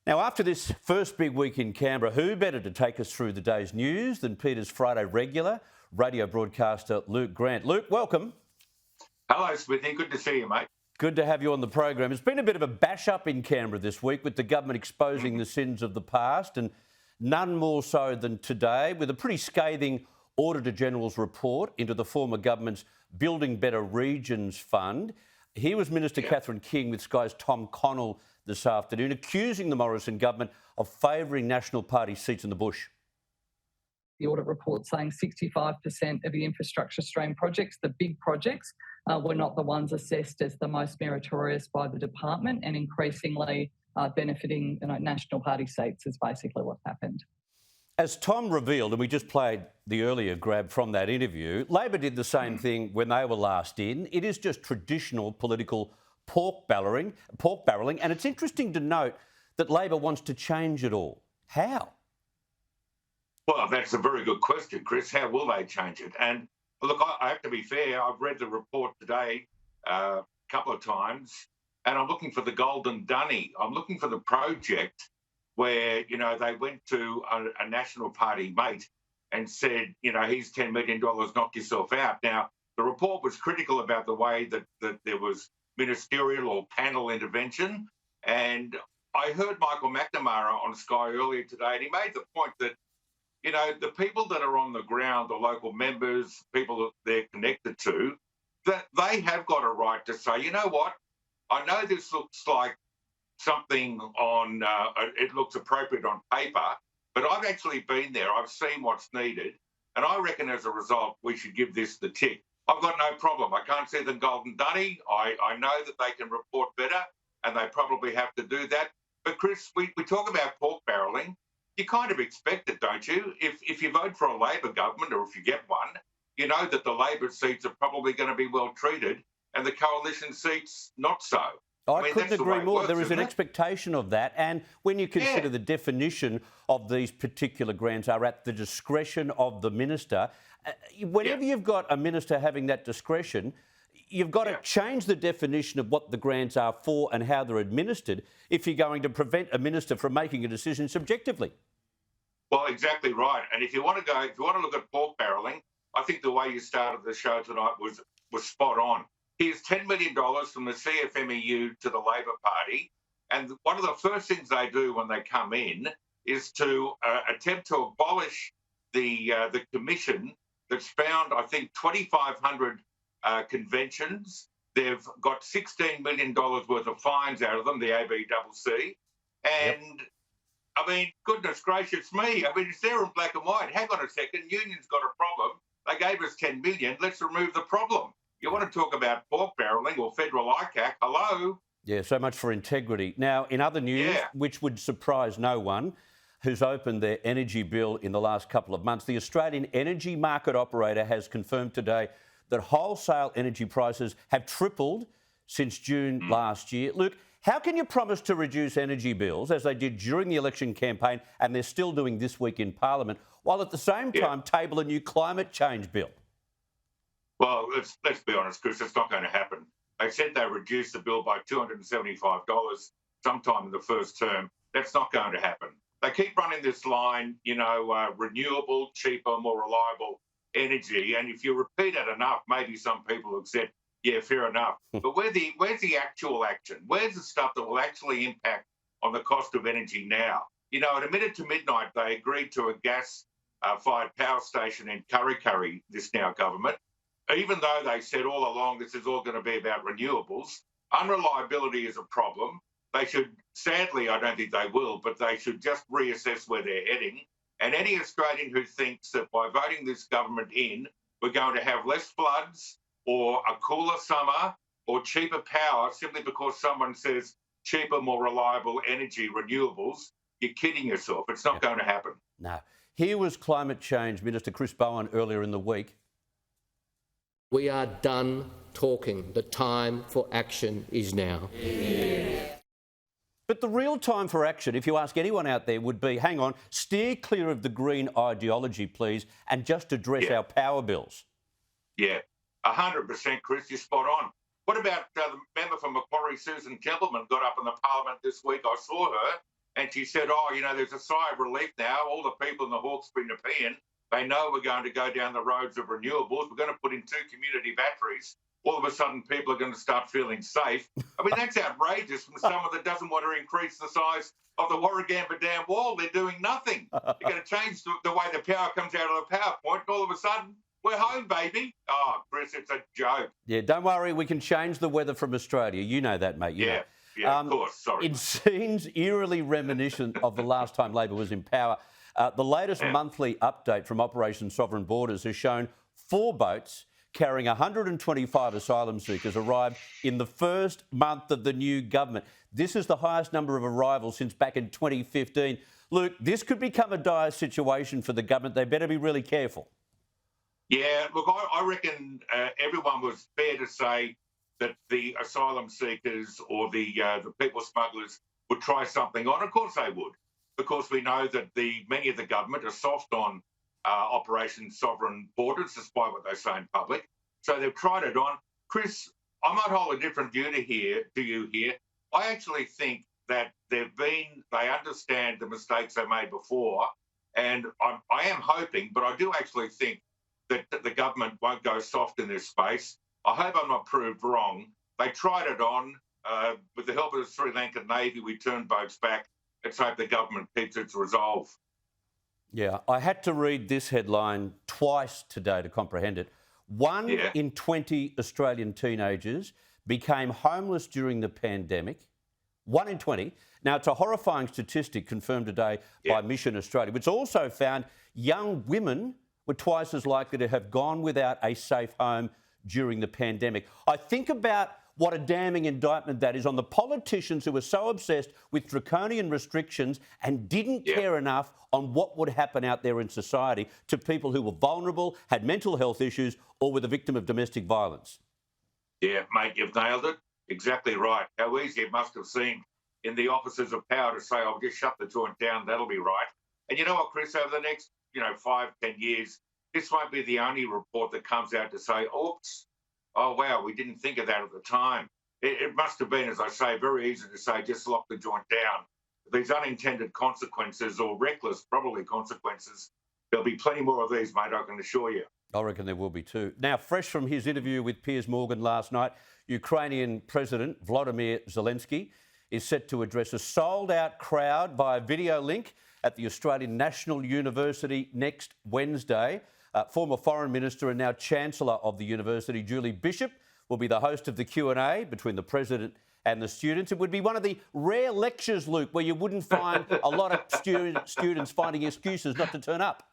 Now, after this first big week in Canberra, who better to take us through the day's news than Peter's Friday regular, radio broadcaster Luke Grant. Luke, welcome. Hello, Smithy. Good to see you, mate. Good to have you on the program. It's been a bit of a bash-up in Canberra this week with the government exposing the sins of the past, and none more so than today, with a pretty scathing Auditor-General's report into the former government's Building Better Regions Fund. Here was Minister Catherine King with Sky's Tom Connell this afternoon, accusing the Morrison government of favouring National Party seats in the bush. The audit report saying 65% of the infrastructure stream projects, the big projects, were not the ones assessed as the most meritorious by the department, and increasingly benefiting National Party seats is basically what happened. As Tom revealed, and we just played the earlier grab from that interview, Labor did the same thing when they were last in. It is just traditional political pork barrelling, and it's interesting to note that Labor wants to change it all. How? Well, that's a very good question, Chris. How will they change it? And look, I have to be fair. I've read the report today a couple of times, and I'm looking for the golden dunny. I'm looking for the project where, they went to a National Party mate and said, here's $10 million, knock yourself out. Now, the report was critical about the way that there was ministerial or panel intervention. And I heard Michael McNamara on Sky earlier today, and he made the point that, the people that are on the ground, the local members, people that they're connected to, that they have got a right to say, you know what, I know this looks like something it looks appropriate on paper, but I've actually been there, I've seen what's needed, and I reckon as a result we should give this the tick. I've got no problem. I can't see the golden dunny. I know that they can report better, and they probably have to do that. But Chris, we talk about pork barrelling. You kind of expect it, don't you? If you vote for a Labor government, or if you get one, you know that the Labor seats are probably going to be well treated, and the coalition seats not so. I couldn't agree more. There is an expectation of that. And when you consider the definition of these particular grants are at the discretion of the minister, whenever you've got a minister having that discretion, you've got to change the definition of what the grants are for and how they're administered if you're going to prevent a minister from making a decision subjectively. Well, exactly right. And if you want to look at pork barrelling, I think the way you started the show tonight was spot on. Here's $10 million from the CFMEU to the Labor Party, and one of the first things they do when they come in is to attempt to abolish the commission that's found, I think, 2,500 conventions. They've got $16 million worth of fines out of them, the ABCC, and I mean, goodness gracious me. I mean, it's there in black and white. Hang on a second. Union's got a problem. They gave us $10 million. Let's remove the problem. You want to talk about pork barrelling or federal ICAC? Hello? Yeah, so much for integrity. Now, in other news, which would surprise no one who's opened their energy bill in the last couple of months, the Australian Energy Market Operator has confirmed today that wholesale energy prices have tripled since June last year. Luke, how can you promise to reduce energy bills, as they did during the election campaign, and they're still doing this week in Parliament, while at the same time table a new climate change bill? Well, let's be honest, Chris, it's not going to happen. They said they reduced the bill by $275 sometime in the first term. That's not going to happen. They keep running this line, renewable, cheaper, more reliable energy. And if you repeat it enough, maybe some people have said, yeah, fair enough. But where's the actual action? Where's the stuff that will actually impact on the cost of energy now? At a minute to midnight, they agreed to a gas-fired power station in Kurri, this now government. Even though they said all along this is all going to be about renewables, unreliability is a problem. They should, sadly, I don't think they will, but they should just reassess where they're heading. And any Australian who thinks that by voting this government in, we're going to have less floods or a cooler summer or cheaper power simply because someone says cheaper, more reliable energy, renewables, you're kidding yourself. It's not going to happen. No. Here was Climate Change Minister Chris Bowen earlier in the week. We are done talking. The time for action is now. But the real time for action, if you ask anyone out there, would be, hang on, steer clear of the green ideology, please, and just address our power bills. Yeah, 100%, Chris, you're spot on. What about the member for Macquarie, Susan Templeman, got up in the Parliament this week? I saw her, and she said, oh, there's a sigh of relief now. All the people in the Hawkesbury Nepean, they know we're going to go down the roads of renewables. We're going to put in 2 community batteries. All of a sudden, people are going to start feeling safe. I mean, that's outrageous from someone that doesn't want to increase the size of the Warragamba Dam wall. They're doing nothing. They're going to change the way the power comes out of the power point, and all of a sudden, we're home, baby. Oh, Chris, it's a joke. Yeah, don't worry, we can change the weather from Australia. You know that, mate. You know. Yeah, of course. Sorry. It seems eerily reminiscent of the last time Labor was in power. The latest monthly update from Operation Sovereign Borders has shown 4 boats carrying 125 asylum seekers arrived in the first month of the new government. This is the highest number of arrivals since back in 2015. Luke, this could become a dire situation for the government. They better be really careful. Yeah, look, I reckon everyone was fair to say that the asylum seekers or the people smugglers would try something on. Of course they would, because we know that many of the government are soft on Operation Sovereign Borders, despite what they say in public. So they've tried it on. Chris, I might hold a different view to you here. I actually think that they understand the mistakes they made before, and I am hoping, but I do actually think that the government won't go soft in this space. I hope I'm not proved wrong. They tried it on. With the help of the Sri Lankan Navy, we turned boats back. Let's hope the government keeps its resolve. Yeah, I had to read this headline twice today to comprehend it. 1 in 20 Australian teenagers became homeless during the pandemic. 1 in 20. Now, it's a horrifying statistic confirmed today by Mission Australia, which also found young women were twice as likely to have gone without a safe home during the pandemic. I think about what a damning indictment that is on the politicians who were so obsessed with draconian restrictions and didn't care enough on what would happen out there in society to people who were vulnerable, had mental health issues, or were the victim of domestic violence. Yeah, mate, you've nailed it. Exactly right. How easy it must have seemed in the offices of power to say, I'll just shut the joint down, that'll be right. And you know what, Chris, over the next 5, 10 years, this won't be the only report that comes out to say, oops, oh, wow, we didn't think of that at the time. It must have been, as I say, very easy to say, just lock the joint down. These unintended consequences, or reckless, probably consequences, there'll be plenty more of these, mate, I can assure you. I reckon there will be too. Now, fresh from his interview with Piers Morgan last night, Ukrainian President Volodymyr Zelensky is set to address a sold-out crowd via video link at the Australian National University next Wednesday. Former Foreign Minister and now Chancellor of the University, Julie Bishop, will be the host of the Q&A between the President and the students. It would be one of the rare lectures, Luke, where you wouldn't find a lot of students finding excuses not to turn up.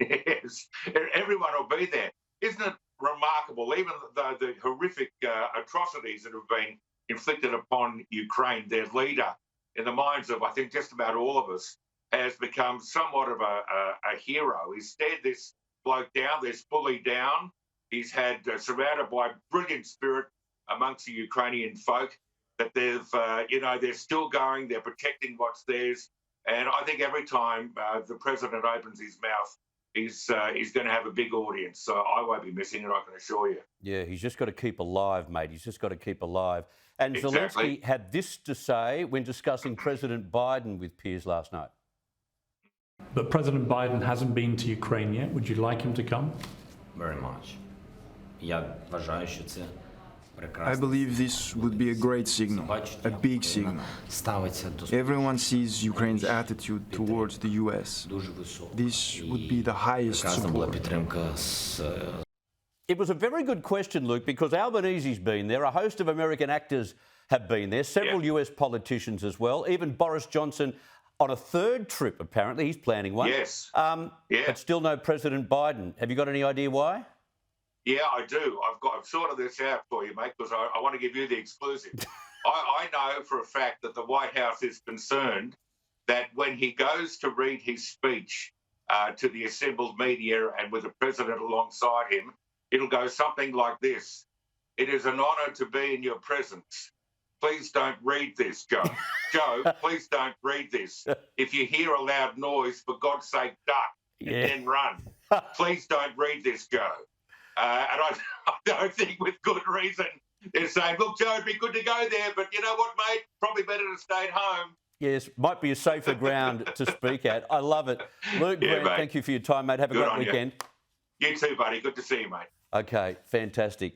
Yes, everyone will be there. Isn't it remarkable, even though the horrific atrocities that have been inflicted upon Ukraine, their leader, in the minds of, I think, just about all of us, has become somewhat of a hero. He's stared this bloke down, this bully down. He's had surrounded by brilliant spirit amongst the Ukrainian folk, that they're still going, they're protecting what's theirs. And I think every time the president opens his mouth, he's going to have a big audience. So I won't be missing it, I can assure you. Yeah, he's just got to keep alive, mate. He's just got to keep alive. And Zelensky had this to say when discussing President Biden with Piers last night. But President Biden hasn't been to Ukraine yet. Would you like him to come? Very much. I believe this would be a great signal, a big signal. Everyone sees Ukraine's attitude towards the US. This would be the highest support. It was a very good question, Luke, because Albanese's been there. A host of American actors have been there, several US politicians as well, even Boris Johnson on a third trip, apparently. He's planning one. Yes. But still no President Biden. Have you got any idea why? Yeah, I do. I've sorted this out for you, mate, because I want to give you the exclusive. I know for a fact that the White House is concerned that when he goes to read his speech to the assembled media and with the president alongside him, it'll go something like this. It is an honour to be in your presence. Please don't read this, Joe. Joe, please don't read this. If you hear a loud noise, for God's sake, duck and then run. Please don't read this, Joe. And I don't think with good reason they're saying, look, Joe, it'd be good to go there, but you know what, mate? Probably better to stay at home. Yes, might be a safer ground to speak at. I love it. Luke, Yeah, Grant, mate. thank you for your time, mate. Have a Good great on you. weekend. You too, buddy. Good to see you, mate. Okay, fantastic.